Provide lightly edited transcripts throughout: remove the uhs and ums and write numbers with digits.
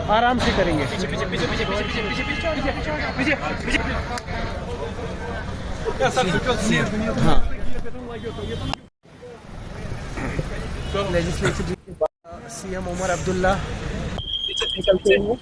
आराम से करेंगे। हाँ, लेजिस्लेटिव सीएम उमर अब्दुल्ला निकलते हुए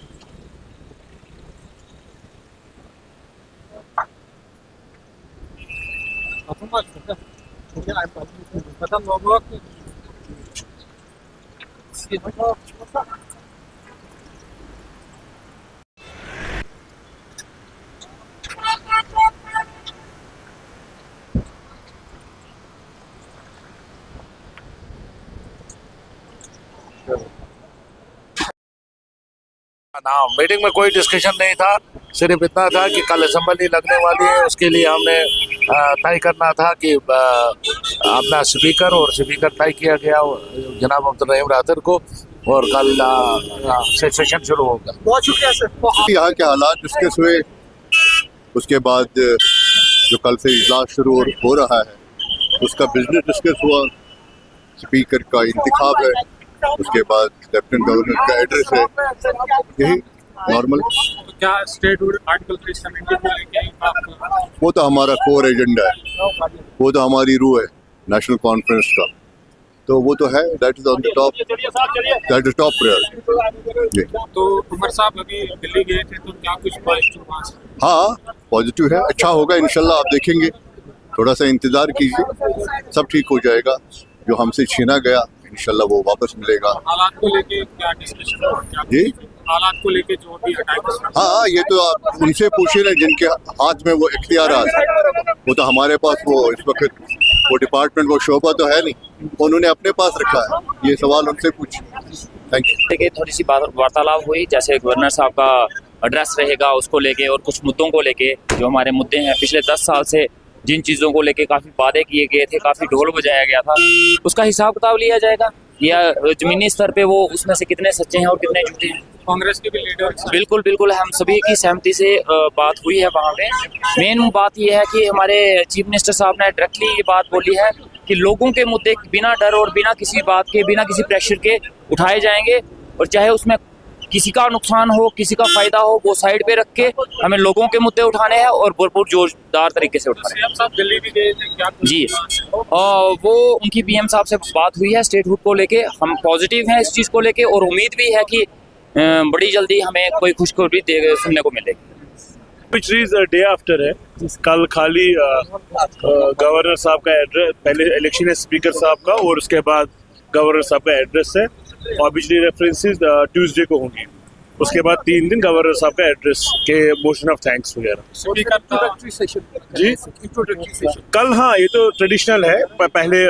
ना मीटिंग में कोई डिस्कशन नहीं था, सिर्फ इतना था कि कल असेंबली लगने वाली है, उसके लिए हमने तय करना था कि अपना स्पीकर तय किया गया जनाब अब्दुल रहीम रातर को, और कल सेशन शुरू होगा। बहुत शुक्रिया सर। यहाँ के हालात डिस्कस हुए, उसके बाद जो कल से इजलास शुरू हो रहा है उसका बिजनेस डिस्कस हुआ, स्पीकर का इंतखाब है, उसके बाद लेफ्टिनेंट गवर्नर का एड्रेस है, यही नॉर्मल। क्या स्टेट आर्टिकल 370 को लेके वो तो हमारा कोर एजेंडा है, वो तो हमारी रूह है नेशनल कॉन्फ्रेंस का, तो वो तो है, that is on the top, that is top priority. तो उमर साहब अभी दिल्ली गए थे, तो क्या कुछ पॉजिटिव वहाँ से? हाँ पॉजिटिव है, अच्छा होगा इंशाल्लाह, आप देखेंगे, थोड़ा सा इंतजार कीजिए, सब ठीक हो जाएगा। जो हमसे छीना गया इंशाल्लाह वो वापस मिलेगा। हालात को लेके क्या डिस्कशन हुआ? जी, हालात को लेके जो भी हटाए। हाँ ये तो आप उनसे पूछिए ना जिनके हाथ में वो इख्तियारात है, वो तो हमारे पास वो इस वक्त वो डिपार्टमेंट वो शोबा तो है नहीं, उन्होंने अपने पास रखा है, ये सवाल उनसे पूछिए। Thank you. देखिए थोड़ी सी वार्तालाप हुई, जैसे गवर्नर साहब का एड्रेस रहेगा उसको लेके और कुछ मुद्दों को लेके, जो हमारे मुद्दे हैं पिछले 10 साल से जिन चीज़ों को लेके काफ़ी वादे किए गए थे, काफ़ी ढोल बजाया गया था, उसका हिसाब किताब लिया जाएगा, या ज़मीनी स्तर पे वो उसमें से कितने सच्चे हैं और कितने झूठे हैं। कांग्रेस के भी लीडर बिल्कुल बिल्कुल हम सभी की सहमति से बात हुई है वहाँ पे। मेन बात ये है कि हमारे चीफ मिनिस्टर साहब ने डायरेक्टली ये बात बोली है कि लोगों के मुद्दे बिना डर और बिना किसी बात के, बिना किसी प्रेशर के उठाए जाएंगे, और चाहे उसमें किसी का नुकसान हो, किसी का फायदा हो, वो साइड पे रख के हमें लोगों के मुद्दे उठाने हैं और भरपूर जोरदार तरीके से उठाने हैं। सीएम साहब दिल्ली भी गए थे, क्या जी, वो उनकी पीएम साहब से बात हुई है स्टेटहुड को लेके, हम पॉजिटिव हैं इस चीज़ को लेके, और उम्मीद भी है कि बड़ी जल्दी हमें कोई खुशखबरी सुनने को मिलेगी। विच इज डे आफ्टर है, कल खाली गवर्नर साहब का एड्रेस, पहले इलेक्शन है स्पीकर साहब का और उसके बाद गवर्नर साहब का एड्रेस है, और बिजली रेफरेंसेस ट्यूसडे को होंगी, उसके बाद 3 दिन गवर्नर साहब का एड्रेस के मोशन ऑफ थैंक्स वगैरह। जी कल, हाँ ये तो ट्रेडिशनल है, पहले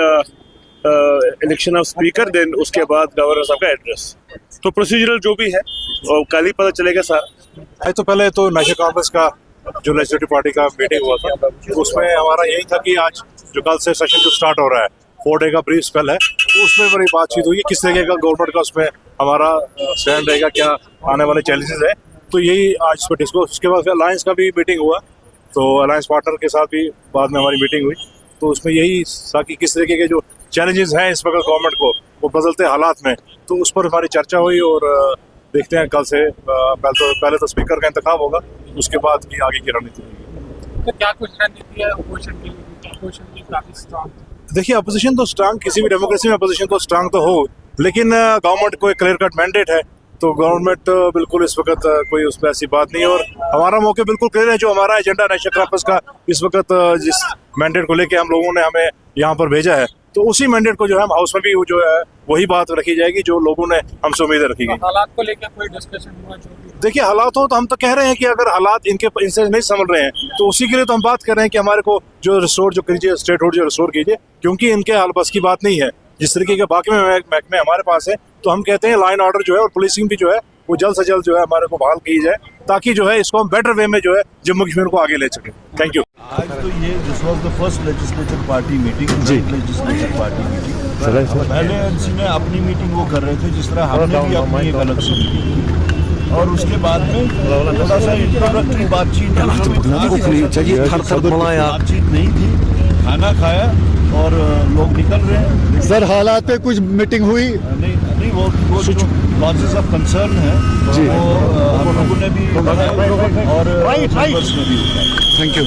इलेक्शन ऑफ स्पीकर, देन उसके बाद गवर्नर साहब का एड्रेस, तो प्रोसीजरल जो भी है और कल ही पता चलेगा सारा। तो पहले तो नेशनल कांग्रेस का जो लेजिस्लेटिव पार्टी का मीटिंग हुआ था, उसमें हमारा यही था कि आज जो कल से सेशन जो स्टार्ट हो रहा है, 4 डे का ब्रीफ स्पेल है, तो उसमें बड़ी बातचीत हुई किस तरीके का गवर्नमेंट का उसमें हमारा स्टैंड रहेगा, क्या आने वाले चैलेंजेस है, तो यही आज इस पर डिस्कस। उसके बाद अलायंस का भी मीटिंग हुआ, तो अलायंस पार्टनर के साथ भी बाद में हमारी मीटिंग हुई, तो उसमें यही था कि किस तरीके के जो चैलेंजेस हैं इस वक्त गवर्नमेंट को, वो बदलते हालात में, तो उस पर हमारी चर्चा हुई, और देखते हैं कल से पहले तो स्पीकर का इंतखाब होगा, उसके बाद की आगे की रणनीति होगी। तो क्या कुछ रणनीति है अपोजिशन के लिए? अपोजिशन की काफी स्ट्रांग। देखिए अपोजिशन तो स्ट्रांग, किसी भी डेमोक्रेसी में अपोजिशन तो स्ट्रांग तो हो, लेकिन गवर्नमेंट को एक क्लियर कट मैंडेट है, तो गवर्नमेंट बिल्कुल इस वक्त कोई उसमें ऐसी बात नहीं है, और हमारा मौके बिल्कुल क्लियर है। जो हमारा एजेंडा नेशनल कॉन्फ्रेंस का इस वक्त जिस मैंडेट को लेके हम लोगों ने हमें यहाँ पर भेजा है, तो उसी मैंडेट को जो है हम हाउस में भी जो है वही बात रखी जाएगी जो लोगों ने हमसे उम्मीदें रखी गई। हालात को लेकर कोई डिस्कशन हुआ? जो भी देखिए हालात हो तो हम तो कह रहे हैं कि अगर हालात इनसे नहीं समझ रहे हैं, तो उसी के लिए तो हम बात कर रहे हैं कि हमारे को जो रिस्टोर जो कीजिए, स्टेटहुड जो रिस्टोर कीजिए, क्योंकि इनके हाल बस की बात नहीं है। जिस तरीके के बाकी महकमे हमारे पास है, तो हम कहते हैं लाइन ऑर्डर जो है और पुलिसिंग भी जो है वो जल्द से जल्द जो है हमारे को बहाल की जाए, ताकि जो है इसको हम बेटर वे में जो है जम्मू कश्मीर को आगे ले सकें। Thank you. आज तो ये this was the first legislature party meeting, legislature party meeting. पहले एनसी में अपनी मीटिंग वो कर रहे थे, जिस तरह हमने भी अपनी एक अलग से मीटिंग की, और उसके बाद में थोड़ा सा इंट्रोडक्टरी बातचीत नहीं थी, खाना खाया और लोग निकल रहे हैं। सर हालात पे कुछ मीटिंग हुई? नहीं वो जो लॉजेस ऑफ कंसर्न है वो हम लोगों ने भी और राइट ने भी उठाया। Thank you.